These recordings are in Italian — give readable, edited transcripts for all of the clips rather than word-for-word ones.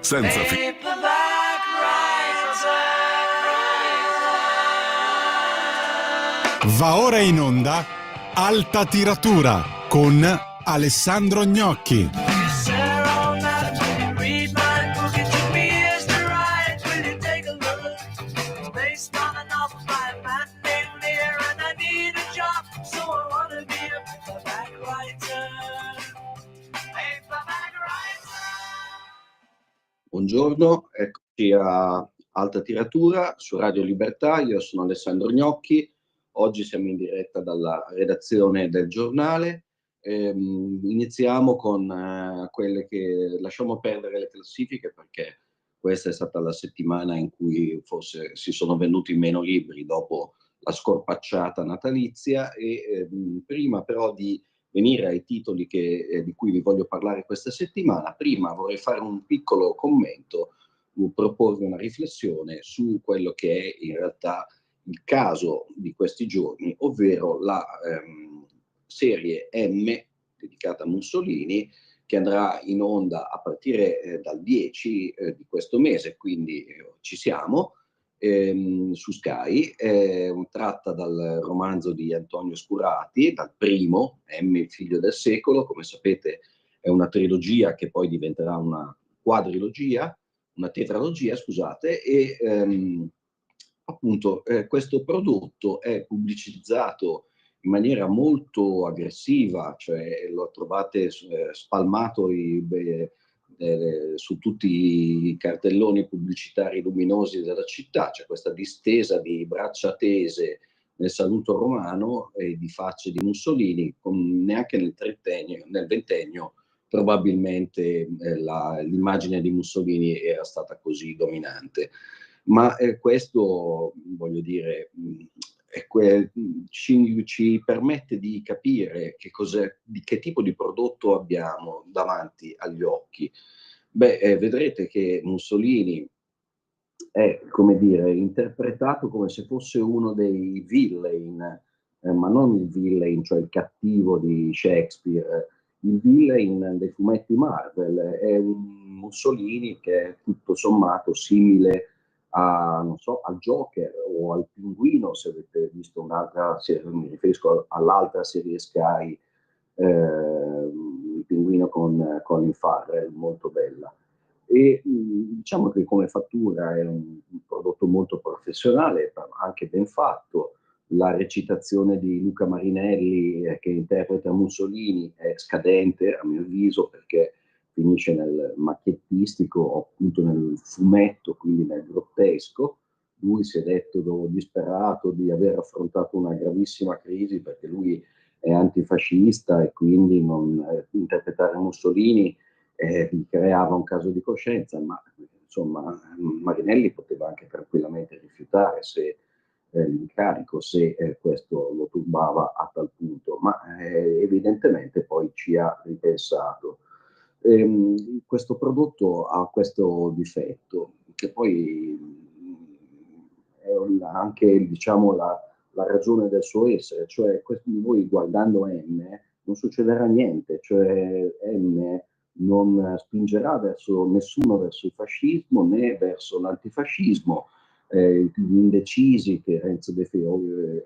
senza Va ora in onda Alta Tiratura con Alessandro Gnocchi. Buongiorno, eccoci a Alta Tiratura su Radio Libertà, io sono Alessandro Gnocchi, oggi siamo in diretta dalla redazione del giornale, iniziamo con quelle che lasciamo perdere le classifiche perché questa è stata la settimana in cui forse si sono venduti meno libri dopo la scorpacciata natalizia e prima però di venire ai titoli di cui vi voglio parlare questa settimana, prima vorrei fare un piccolo commento, proporre una riflessione su quello che è in realtà il caso di questi giorni, ovvero la serie M dedicata a Mussolini, che andrà in onda a partire dal 10 di questo mese, quindi ci siamo, su Sky, tratta dal romanzo di Antonio Scurati, dal primo, M, il figlio del secolo. Come sapete è una trilogia che poi diventerà una tetralogia, scusate, e appunto questo prodotto è pubblicizzato in maniera molto aggressiva, cioè lo trovate spalmato su tutti i cartelloni pubblicitari luminosi della città. C'è questa distesa di braccia tese nel saluto romano e di facce di Mussolini, neanche nel ventennio probabilmente l'immagine di Mussolini era stata così dominante. Ma questo, voglio dire, ci permette di capire di che tipo di prodotto abbiamo davanti agli occhi. Vedrete che Mussolini è, come dire, interpretato come se fosse uno dei villain, ma non il villain, cioè il cattivo di Shakespeare, il villain dei fumetti Marvel. È un Mussolini che è tutto sommato simile non so, al Joker o al Pinguino, se avete visto un'altra serie, mi riferisco all'altra serie Sky, il Pinguino con Colin Farrell, molto bella. E diciamo che come fattura è un prodotto molto professionale, anche ben fatto. La recitazione di Luca Marinelli che interpreta Mussolini è scadente, a mio avviso, perché finisce nel macchiettistico, appunto nel fumetto, quindi nel grottesco. Lui si è detto disperato di aver affrontato una gravissima crisi perché lui è antifascista e quindi interpretare Mussolini gli creava un caso di coscienza, ma insomma Marinelli poteva anche tranquillamente rifiutare l'incarico se questo lo turbava a tal punto, ma evidentemente poi ci ha ripensato. Questo prodotto ha questo difetto, che poi è anche diciamo, la ragione del suo essere, cioè voi guardando M non succederà niente, cioè M non spingerà nessuno verso il fascismo né verso l'antifascismo. Gli indecisi che Renzo De Felice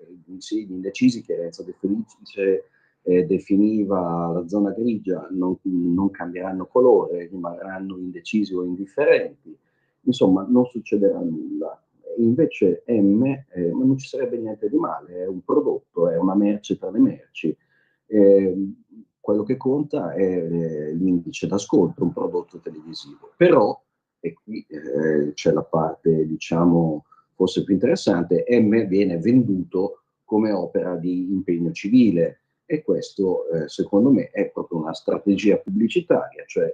definiva la zona grigia non cambieranno colore, rimarranno indecisi o indifferenti. Insomma, non succederà nulla. Invece M, ma non ci sarebbe niente di male, è un prodotto, è una merce tra le merci. Quello che conta è l'indice d'ascolto, un prodotto televisivo. Però, e qui c'è la parte, diciamo, forse più interessante, M viene venduto come opera di impegno civile e questo, secondo me, è proprio una strategia pubblicitaria, cioè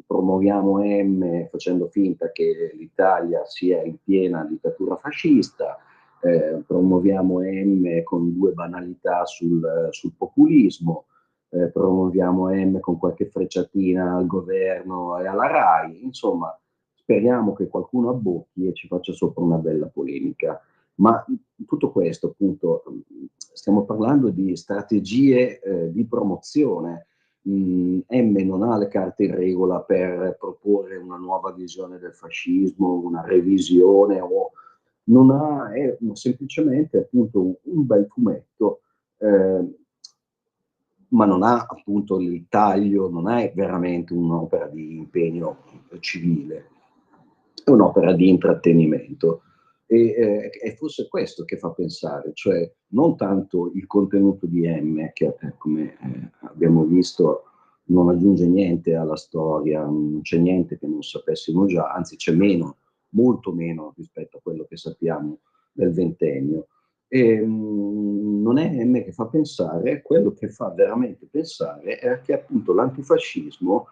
promuoviamo M facendo finta che l'Italia sia in piena dittatura fascista, promuoviamo M con due banalità sul populismo, promuoviamo M con qualche frecciatina al governo e alla RAI, insomma speriamo che qualcuno abbocchi e ci faccia sopra una bella polemica. Ma tutto questo, appunto, stiamo parlando di strategie di promozione. M non ha le carte in regola per proporre una nuova visione del fascismo, una revisione, o non ha, è semplicemente appunto un bel fumetto, ma non ha appunto il taglio, non è veramente un'opera di impegno civile, è un'opera di intrattenimento. E è forse questo che fa pensare, cioè non tanto il contenuto di M, che come abbiamo visto non aggiunge niente alla storia, non c'è niente che non sapessimo già, anzi c'è meno, molto meno rispetto a quello che sappiamo del ventennio. E, non è M che fa pensare, quello che fa veramente pensare è che appunto l'antifascismo,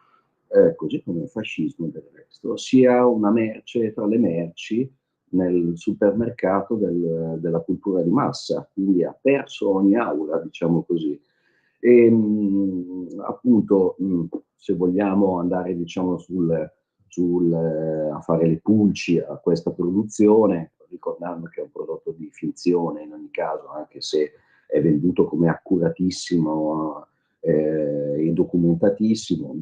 così come il fascismo del resto, sia una merce tra le merci nel supermercato della cultura di massa, quindi ha perso ogni aura, diciamo così. E, appunto, se vogliamo andare diciamo, a fare le pulci a questa produzione, ricordando che è un prodotto di finzione in ogni caso, anche se è venduto come accuratissimo e documentatissimo,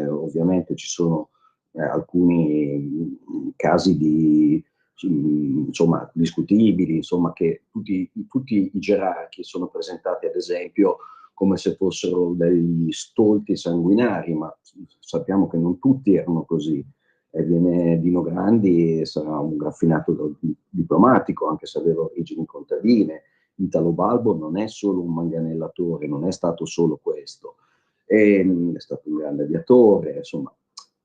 ovviamente ci sono alcuni casi di insomma, discutibili, insomma, che tutti i gerarchi sono presentati, ad esempio, come se fossero degli stolti sanguinari, ma sappiamo che non tutti erano così. Viene Dino Grandi, sarà un raffinato diplomatico, anche se aveva origini contadine. Italo Balbo non è solo un manganellatore, non è stato solo questo, è stato un grande aviatore, insomma,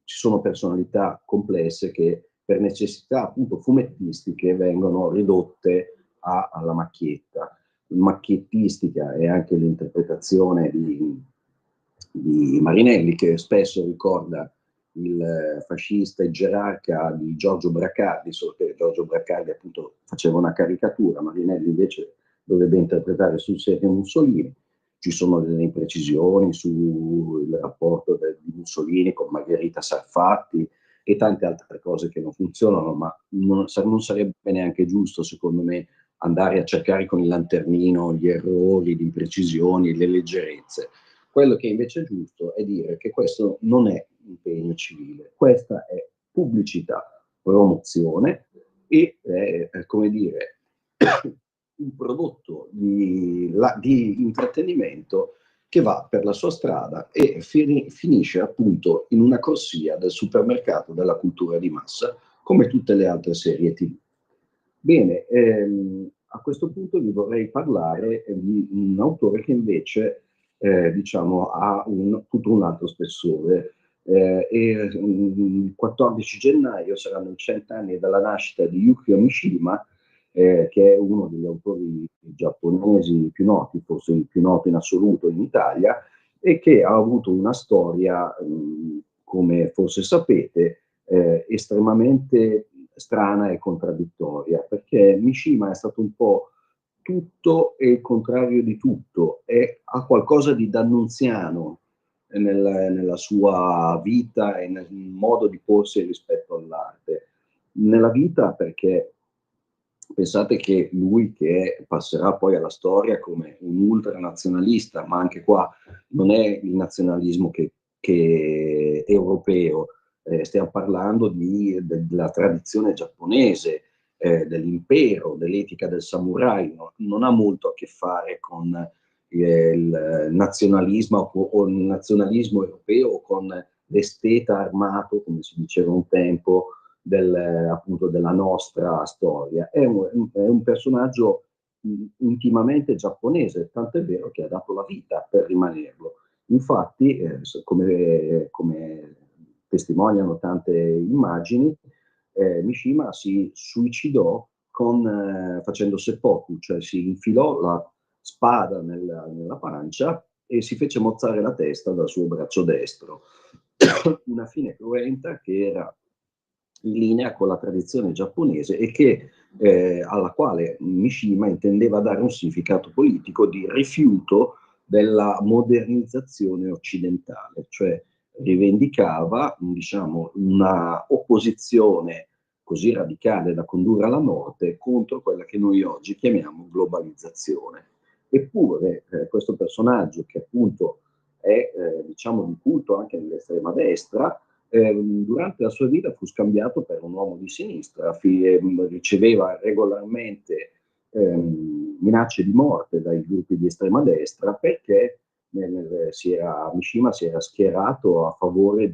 ci sono personalità complesse che per necessità appunto fumettistiche vengono ridotte alla macchietta. Macchiettistica e anche l'interpretazione di Marinelli, che spesso ricorda il fascista e gerarca di Giorgio Bracardi, solo che Giorgio Bracardi appunto faceva una caricatura, Marinelli invece dovrebbe interpretare sul serio Mussolini. Ci sono delle imprecisioni sul rapporto di Mussolini con Margherita Sarfatti e tante altre cose che non funzionano, ma non sarebbe neanche giusto, secondo me, andare a cercare con il lanternino gli errori, le imprecisioni, le leggerezze. Quello che invece è giusto è dire che questo non è impegno civile, questa è pubblicità, promozione e, come dire, un prodotto di intrattenimento che va per la sua strada e finisce appunto in una corsia del supermercato della cultura di massa, come tutte le altre serie TV. Bene, a questo punto vi vorrei parlare di un autore che invece diciamo, ha tutto un altro spessore. Il 14 gennaio saranno i 100 anni dalla nascita di Yukio Mishima, che è uno degli autori giapponesi più noti, forse il più noto in assoluto in Italia, e che ha avuto una storia, come forse sapete, estremamente strana e contraddittoria, perché Mishima è stato un po' tutto e il contrario di tutto, ha qualcosa di dannunziano nella sua vita e nel modo di porsi rispetto all'arte. Nella vita perché pensate che lui che passerà poi alla storia come un ultranazionalista, ma anche qua non è il nazionalismo che europeo, stiamo parlando della tradizione giapponese, dell'impero, dell'etica del samurai, non ha molto a che fare con il nazionalismo o il nazionalismo europeo o con l'esteta armato, come si diceva un tempo, appunto della nostra storia. È un personaggio intimamente giapponese, tant'è vero che ha dato la vita per rimanerlo. Infatti, come testimoniano tante immagini, Mishima si suicidò facendo seppuku, cioè si infilò la spada nella pancia e si fece mozzare la testa dal suo braccio destro. Una fine cruenta che era in linea con la tradizione giapponese e alla quale Mishima intendeva dare un significato politico di rifiuto della modernizzazione occidentale, cioè rivendicava, diciamo, una opposizione così radicale da condurre alla morte contro quella che noi oggi chiamiamo globalizzazione. Eppure questo personaggio che appunto è diciamo di culto anche nell'estrema destra, durante la sua vita fu scambiato per un uomo di sinistra, riceveva regolarmente minacce di morte dai gruppi di estrema destra perché Mishima si era schierato a favore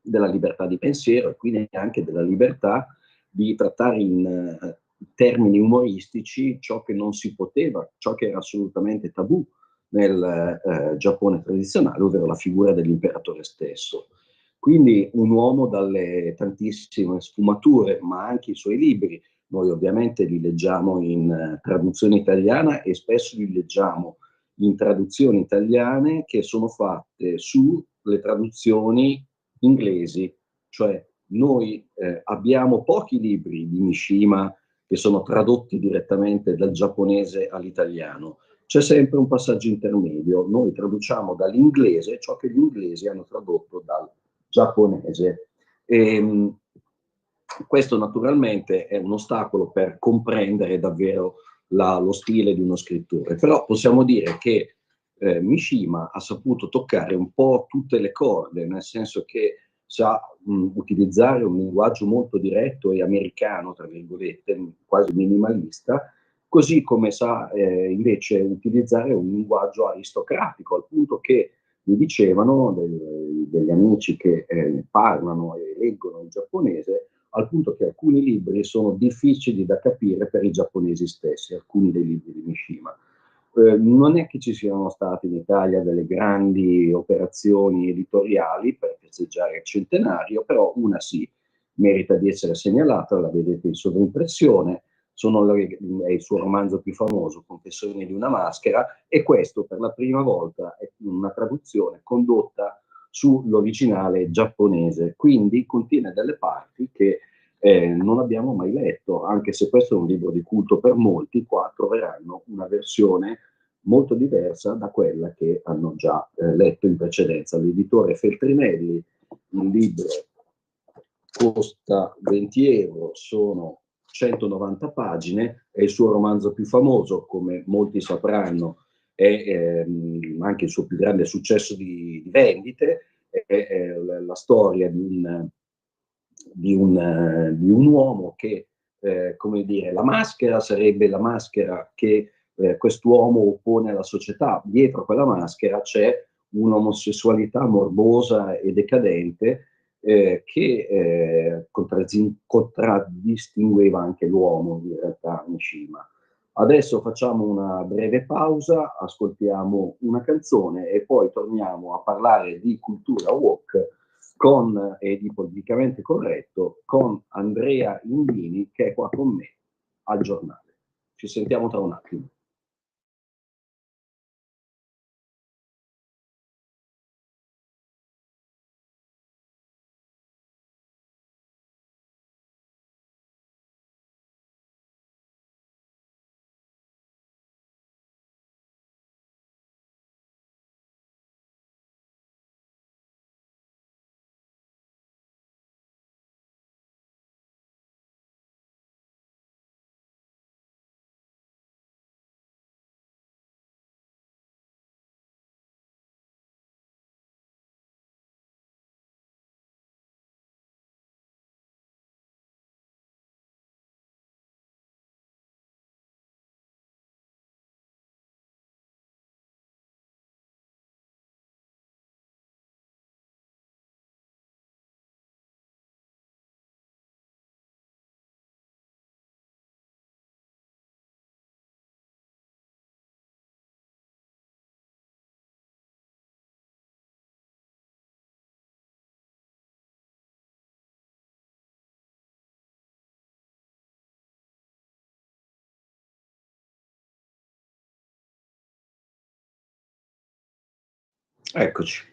della libertà di pensiero e quindi anche della libertà di trattare in termini umoristici ciò che non si poteva, ciò che era assolutamente tabù nel Giappone tradizionale, ovvero la figura dell'imperatore stesso. Quindi un uomo dalle tantissime sfumature, ma anche i suoi libri, noi ovviamente li leggiamo in traduzione italiana e spesso li leggiamo in traduzioni italiane che sono fatte sulle traduzioni inglesi, cioè noi abbiamo pochi libri di Mishima che sono tradotti direttamente dal giapponese all'italiano. C'è sempre un passaggio intermedio, noi traduciamo dall'inglese ciò che gli inglesi hanno tradotto dal giapponese. Questo naturalmente è un ostacolo per comprendere davvero lo stile di uno scrittore, però possiamo dire che Mishima ha saputo toccare un po' tutte le corde, nel senso che sa utilizzare un linguaggio molto diretto e americano, tra virgolette, quasi minimalista, così come sa invece utilizzare un linguaggio aristocratico, al punto che mi dicevano degli amici che parlano e leggono il giapponese, al punto che alcuni libri sono difficili da capire per i giapponesi stessi, alcuni dei libri di Mishima. Non è che ci siano state in Italia delle grandi operazioni editoriali per festeggiare il centenario, però una sì, merita di essere segnalata, la vedete in sovrimpressione, è il suo romanzo più famoso, Confessioni di una maschera, e questo per la prima volta è una traduzione condotta sull'originale giapponese, quindi contiene delle parti che non abbiamo mai letto, anche se questo è un libro di culto per molti, qua troveranno una versione molto diversa da quella che hanno già letto in precedenza. L'editore Feltrinelli, il libro costa 20 euro, sono 190 pagine, è il suo romanzo più famoso, come molti sapranno, è anche il suo più grande successo di vendite, è la storia di un uomo che, come dire, la maschera sarebbe la maschera che quest'uomo oppone alla società. Dietro quella maschera c'è un'omosessualità morbosa e decadente che contraddistingueva anche l'uomo in realtà Mishima. Adesso facciamo una breve pausa, ascoltiamo una canzone e poi torniamo a parlare di cultura woke e di politicamente corretto con Andrea Indini che è qua con me al giornale. Ci sentiamo tra un attimo. Eccoci.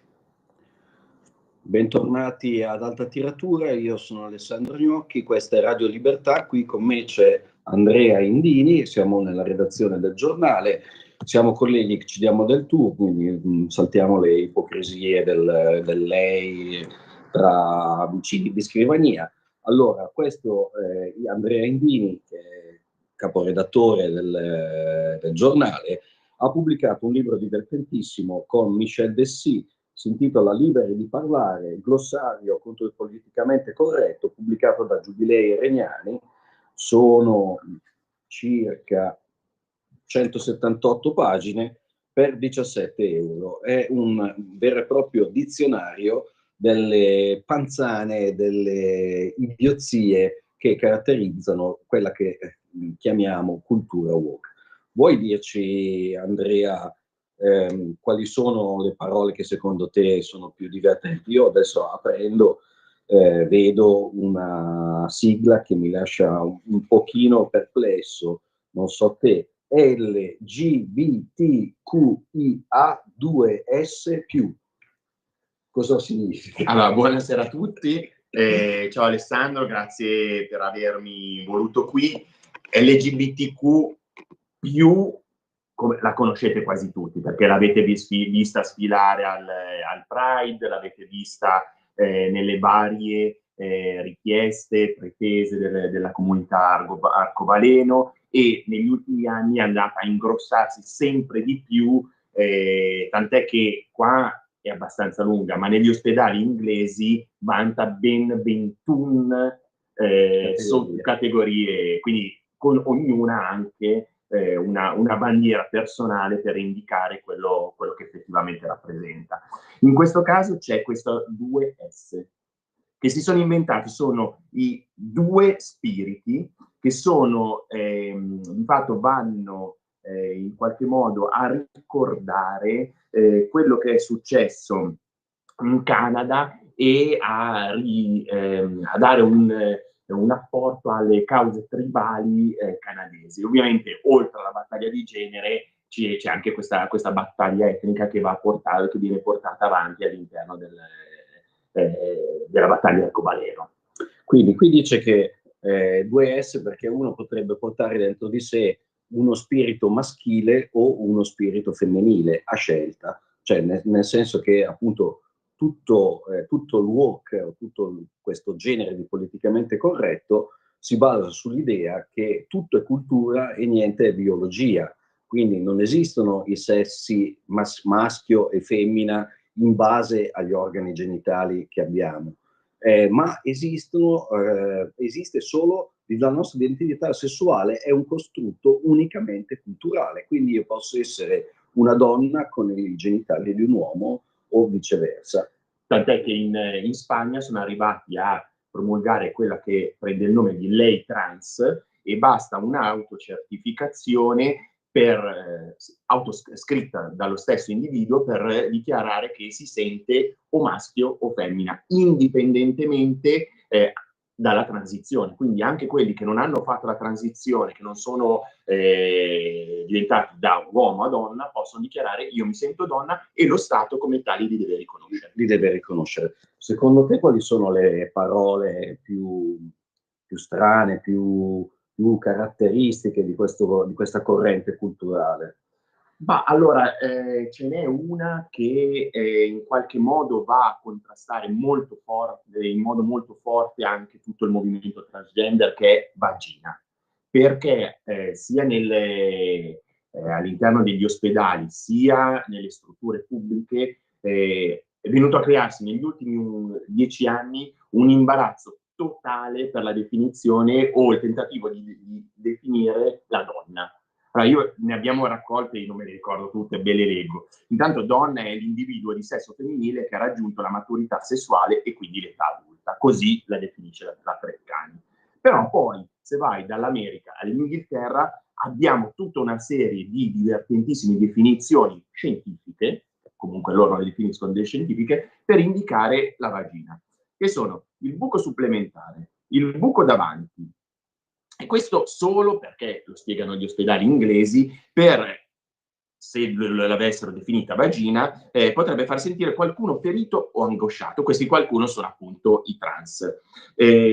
Bentornati ad Alta Tiratura, io sono Alessandro Gnocchi, questa è Radio Libertà, qui con me c'è Andrea Indini, siamo nella redazione del giornale, siamo colleghi che ci diamo del tu, quindi saltiamo le ipocrisie del lei tra vicini di scrivania. Allora, questo è Andrea Indini, che è caporedattore del giornale, ha pubblicato un libro divertentissimo con Michel Dessy, si intitola Liberi di parlare, glossario contro il politicamente corretto, pubblicato da Giubilei Regnani. Sono circa 178 pagine per 17 euro. È un vero e proprio dizionario delle panzane, delle idiozie che caratterizzano quella che chiamiamo cultura woke. Vuoi dirci, Andrea, quali sono le parole che secondo te sono più divertenti? Io adesso aprendo vedo una sigla che mi lascia un pochino perplesso, non so te, LGBTQIA2S+. Cosa significa? Allora, buonasera a tutti. Ciao Alessandro, grazie per avermi voluto qui. LGBTQ come la conoscete quasi tutti, perché l'avete vista sfilare al Pride, l'avete vista nelle varie richieste, pretese della comunità arcobaleno, e negli ultimi anni è andata a ingrossarsi sempre di più, tant'è che qua è abbastanza lunga, ma negli ospedali inglesi vanta ben 21 sottocategorie, quindi con ognuna anche una bandiera personale per indicare quello che effettivamente rappresenta. In questo caso c'è questo 2S che si sono inventati, sono i due spiriti che sono, di fatto vanno in qualche modo a ricordare quello che è successo in Canada e a dare un apporto alle cause tribali canadesi. Ovviamente, oltre alla battaglia di genere, c'è anche questa battaglia etnica che viene portata avanti all'interno della battaglia arcobaleno. Quindi qui dice che 2S perché uno potrebbe portare dentro di sé uno spirito maschile o uno spirito femminile a scelta, cioè nel senso che appunto tutto il woke o tutto questo genere di politicamente corretto si basa sull'idea che tutto è cultura e niente è biologia, quindi non esistono i sessi maschio e femmina in base agli organi genitali che abbiamo. Ma esiste solo la nostra identità sessuale, è un costrutto unicamente culturale, quindi io posso essere una donna con i genitali di un uomo o viceversa. Tant'è che in Spagna sono arrivati a promulgare quella che prende il nome di lei trans e basta un'autocertificazione scritta dallo stesso individuo per dichiarare che si sente o maschio o femmina, indipendentemente dalla transizione. Quindi anche quelli che non hanno fatto la transizione, che non sono diventati da uomo a donna, possono dichiarare io mi sento donna e lo Stato come tali li deve riconoscere. Li deve riconoscere. Secondo te quali sono le parole più strane, più caratteristiche di questa corrente culturale? Ma allora, ce n'è una che in qualche modo va a contrastare in modo molto forte anche tutto il movimento transgender, che è vagina, perché sia all'interno degli ospedali sia nelle strutture pubbliche è venuto a crearsi negli ultimi 10 anni un imbarazzo totale per la definizione o il tentativo di definire la donna. Allora, ne abbiamo raccolte, io non me le ricordo tutte, ve le leggo. Intanto donna è l'individuo di sesso femminile che ha raggiunto la maturità sessuale e quindi l'età adulta, così la definisce la Treccani. Però poi, se vai dall'America all'Inghilterra, abbiamo tutta una serie di divertentissime definizioni scientifiche, comunque loro le definiscono delle scientifiche, per indicare la vagina, che sono il buco supplementare, il buco davanti, e questo solo perché, lo spiegano gli ospedali inglesi, se l'avessero definita vagina, potrebbe far sentire qualcuno ferito o angosciato. Questi qualcuno sono appunto i trans.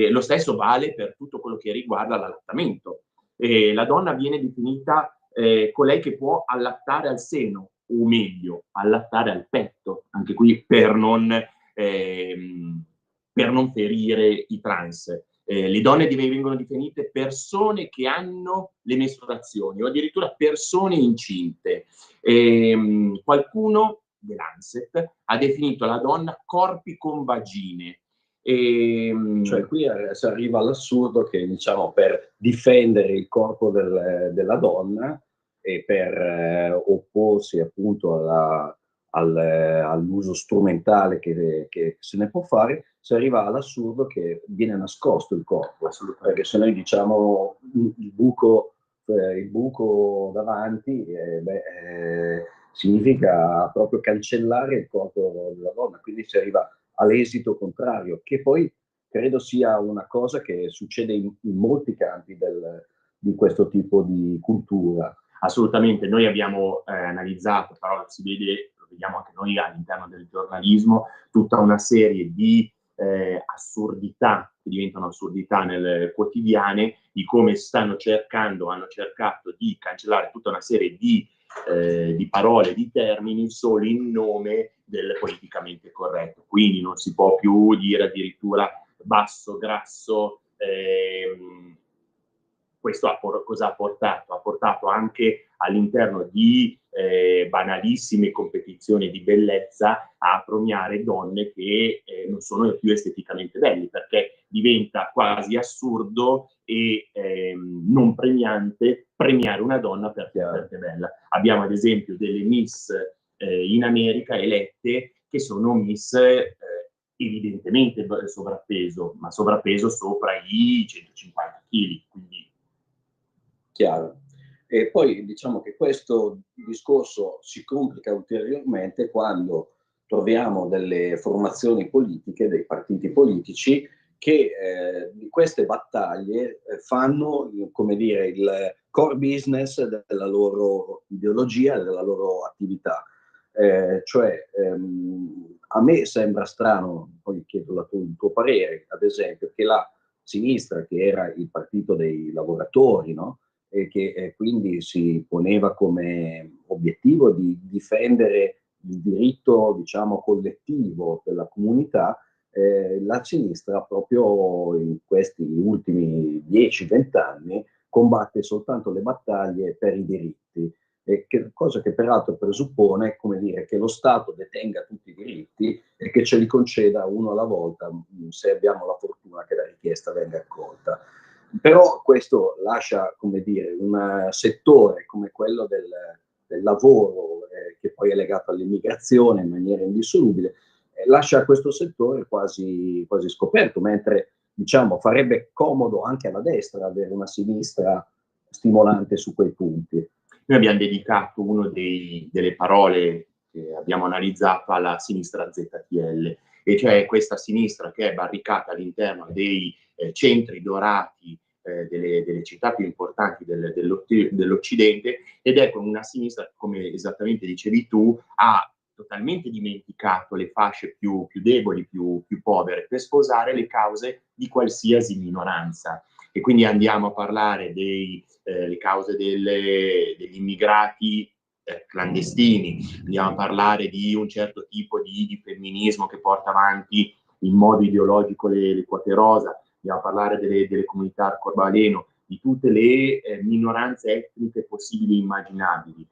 Lo stesso vale per tutto quello che riguarda l'allattamento. La donna viene definita colei che può allattare al seno, o meglio, allattare al petto, anche qui per non ferire i trans. le donne vengono definite persone che hanno le mestruazioni o addirittura persone incinte. Qualcuno, The Lancet, ha definito la donna corpi con vagine. Cioè qui si arriva all'assurdo che, diciamo, per difendere il corpo della donna e per opporsi appunto all'uso strumentale che se ne può fare, si arriva all'assurdo che viene nascosto il corpo, perché se noi diciamo il buco davanti, significa proprio cancellare il corpo della donna, quindi si arriva all'esito contrario, che poi credo sia una cosa che succede in molti campi di questo tipo di cultura. Assolutamente, noi abbiamo analizzato, però lo vediamo anche noi all'interno del giornalismo, tutta una serie di assurdità che diventano assurdità nel quotidiane, di come hanno cercato di cancellare tutta una serie di parole, di termini solo in nome del politicamente corretto. Quindi non si può più dire addirittura basso, grasso. Questo cosa ha portato? Ha portato anche all'interno di banalissime competizioni di bellezza a premiare donne che non sono più esteticamente belle, perché diventa quasi assurdo e non premiante premiare una donna perché è bella. Abbiamo ad esempio delle Miss in America elette che sono Miss evidentemente sovrappeso, ma sovrappeso sopra i 150 kg, quindi chiaro. E poi diciamo che questo discorso si complica ulteriormente quando troviamo delle formazioni politiche, dei partiti politici, che di queste battaglie fanno, come dire, il core business della loro ideologia, della loro attività. A me sembra strano, poi chiedo il tuo parere, ad esempio, che la sinistra, che era il partito dei lavoratori, no? E che quindi si poneva come obiettivo di difendere il diritto, diciamo, collettivo della comunità, la sinistra proprio in questi ultimi 10-20 anni combatte soltanto le battaglie per i diritti, cosa che peraltro presuppone, come dire, che lo Stato detenga tutti i diritti e che ce li conceda uno alla volta, se abbiamo la fortuna che la richiesta venga accolta. Però questo lascia, come dire, un settore come quello del lavoro, che poi è legato all'immigrazione in maniera indissolubile, lascia questo settore quasi scoperto, mentre diciamo farebbe comodo anche alla destra avere una sinistra stimolante su quei punti. Noi abbiamo dedicato una delle parole che abbiamo analizzato alla sinistra ZTL, e cioè questa sinistra che è barricata all'interno dei centri dorati delle città più importanti dell'Occidente, ed è con una sinistra, come esattamente dicevi tu, ha totalmente dimenticato le fasce più deboli, più povere, per sposare le cause di qualsiasi minoranza. E quindi andiamo a parlare le cause degli immigrati clandestini, andiamo a parlare di un certo tipo di femminismo che porta avanti in modo ideologico le quote rosa, andiamo a parlare delle comunità arcobaleno, di tutte le minoranze etniche possibili e immaginabili.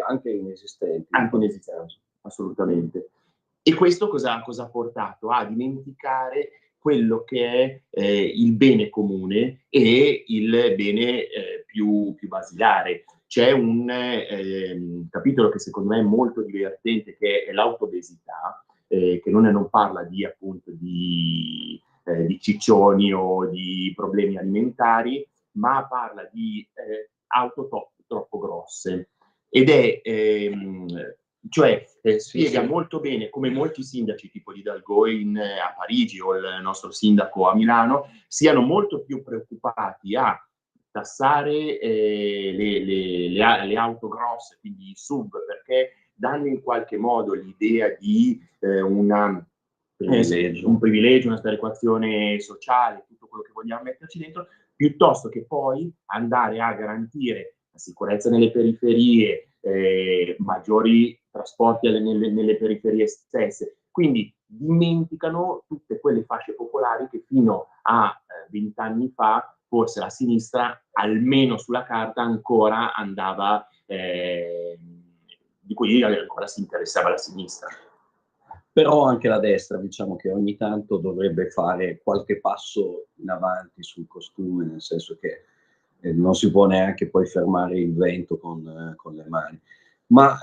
Anche inesistenti. Anche inesistenti, assolutamente. E questo cosa ha portato? A dimenticare quello che è il bene comune e il bene più basilare. C'è un capitolo che secondo me è molto divertente, che è l'autobesità, che non parla appunto di ciccioni o di problemi alimentari, ma parla di auto troppo grosse. Ed è spiega molto bene come molti sindaci, tipo di Hidalgo a Parigi o il nostro sindaco a Milano, siano molto più preoccupati a tassare le auto grosse, quindi i sub, perché danno in qualche modo l'idea di un privilegio, una sperequazione sociale, tutto quello che vogliamo metterci dentro, piuttosto che poi andare a garantire la sicurezza nelle periferie, maggiori trasporti nelle periferie stesse. Quindi dimenticano tutte quelle fasce popolari che fino a 20 anni fa forse la sinistra, almeno sulla carta, ancora andava, di cui ancora si interessava la sinistra. Però anche la destra, diciamo che ogni tanto dovrebbe fare qualche passo in avanti sul costume, nel senso che non si può neanche poi fermare il vento con le mani. Ma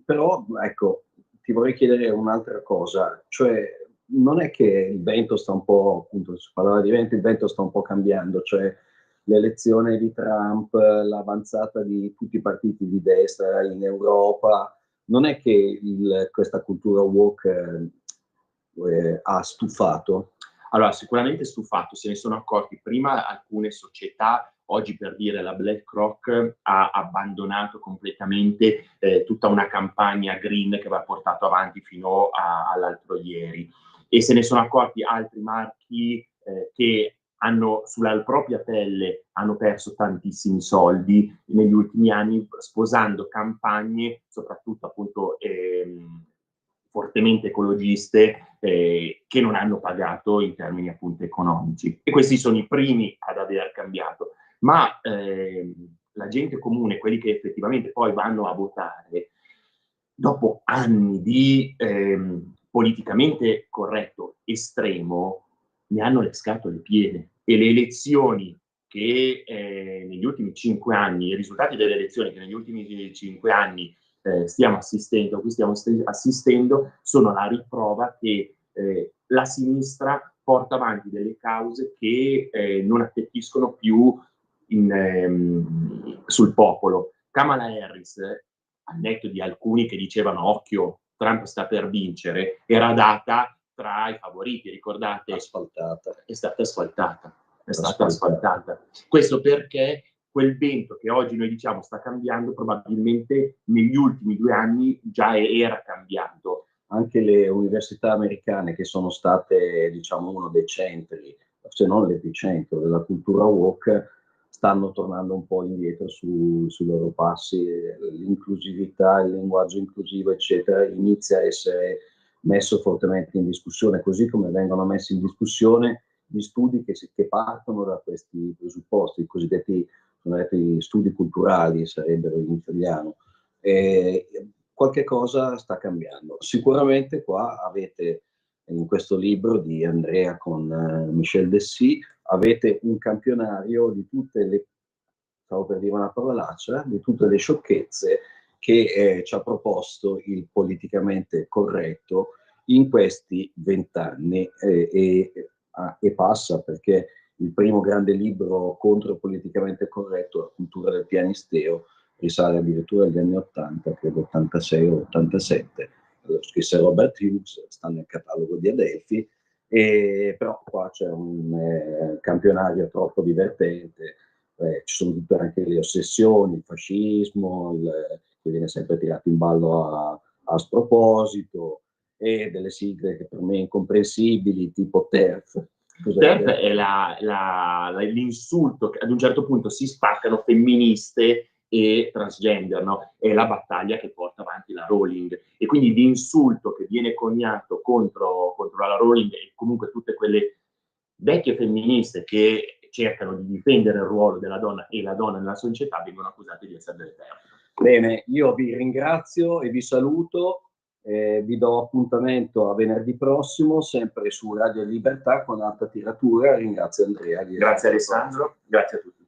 però, ecco, ti vorrei chiedere un'altra cosa, cioè non è che il vento sta un po', appunto, si parlava di vento, il vento sta un po' cambiando, cioè l'elezione di Trump, l'avanzata di tutti i partiti di destra in Europa, non è che questa cultura woke ha stufato? Allora, sicuramente stufato, se ne sono accorti prima alcune società. Oggi, per dire, la BlackRock ha abbandonato completamente tutta una campagna green che aveva portato avanti fino all'altro ieri, e se ne sono accorti altri marchi che hanno sulla propria pelle hanno perso tantissimi soldi negli ultimi anni sposando campagne, soprattutto appunto fortemente ecologiste, che non hanno pagato in termini appunto economici. E questi sono i primi ad aver cambiato. Ma la gente comune, quelli che effettivamente poi vanno a votare, dopo anni di politicamente corretto estremo, ne hanno le scatole piene. E le elezioni che negli ultimi 5 anni, i risultati delle elezioni che negli ultimi 5 anni stiamo assistendo, sono la riprova che la sinistra porta avanti delle cause che non attecchiscono più sul popolo. Kamala Harris, al netto di alcuni che dicevano occhio, Trump sta per vincere, era data tra i favoriti, ricordate? Asfaltata. È stata asfaltata. Questo perché quel vento che oggi noi diciamo sta cambiando, probabilmente negli ultimi 2 anni già era cambiato. Anche le università americane, che sono state, diciamo, uno dei centri, se non l'epicentro della cultura woke, stanno tornando un po' indietro sui loro passi. L'inclusività, il linguaggio inclusivo, eccetera, inizia a essere messo fortemente in discussione, così come vengono messi in discussione gli studi che partono da questi presupposti, i cosiddetti studi culturali, sarebbero in italiano. Qualche cosa sta cambiando. Sicuramente qua avete, in questo libro di Andrea con Michel Dessy, avete un campionario di tutte le, stavo per dire una parolaccia, di tutte le sciocchezze che ci ha proposto il politicamente corretto in questi 20 anni e passa, perché il primo grande libro contro il politicamente corretto, La cultura del pianisteo, risale addirittura agli anni 80, credo 86 o 87, lo scrisse Robert Hughes, sta nel catalogo di Adelphi, però qua c'è un campionario troppo divertente, ci sono tutte anche le ossessioni, il fascismo, che viene sempre tirato in ballo a sproposito, e delle sigle che per me incomprensibili, tipo TERF. TERF è l'insulto che ad un certo punto si spaccano femministe e transgender, no? È la battaglia che porta avanti la Rowling, e quindi l'insulto che viene coniato contro la Rowling e comunque tutte quelle vecchie femministe che cercano di difendere il ruolo della donna e la donna nella società vengono accusate di essere delle TERF. Bene, io vi ringrazio e vi saluto. Vi do appuntamento a venerdì prossimo, sempre su Radio Libertà con Alta Tiratura. Ringrazio Andrea. Grazie Alessandro, grazie a tutti.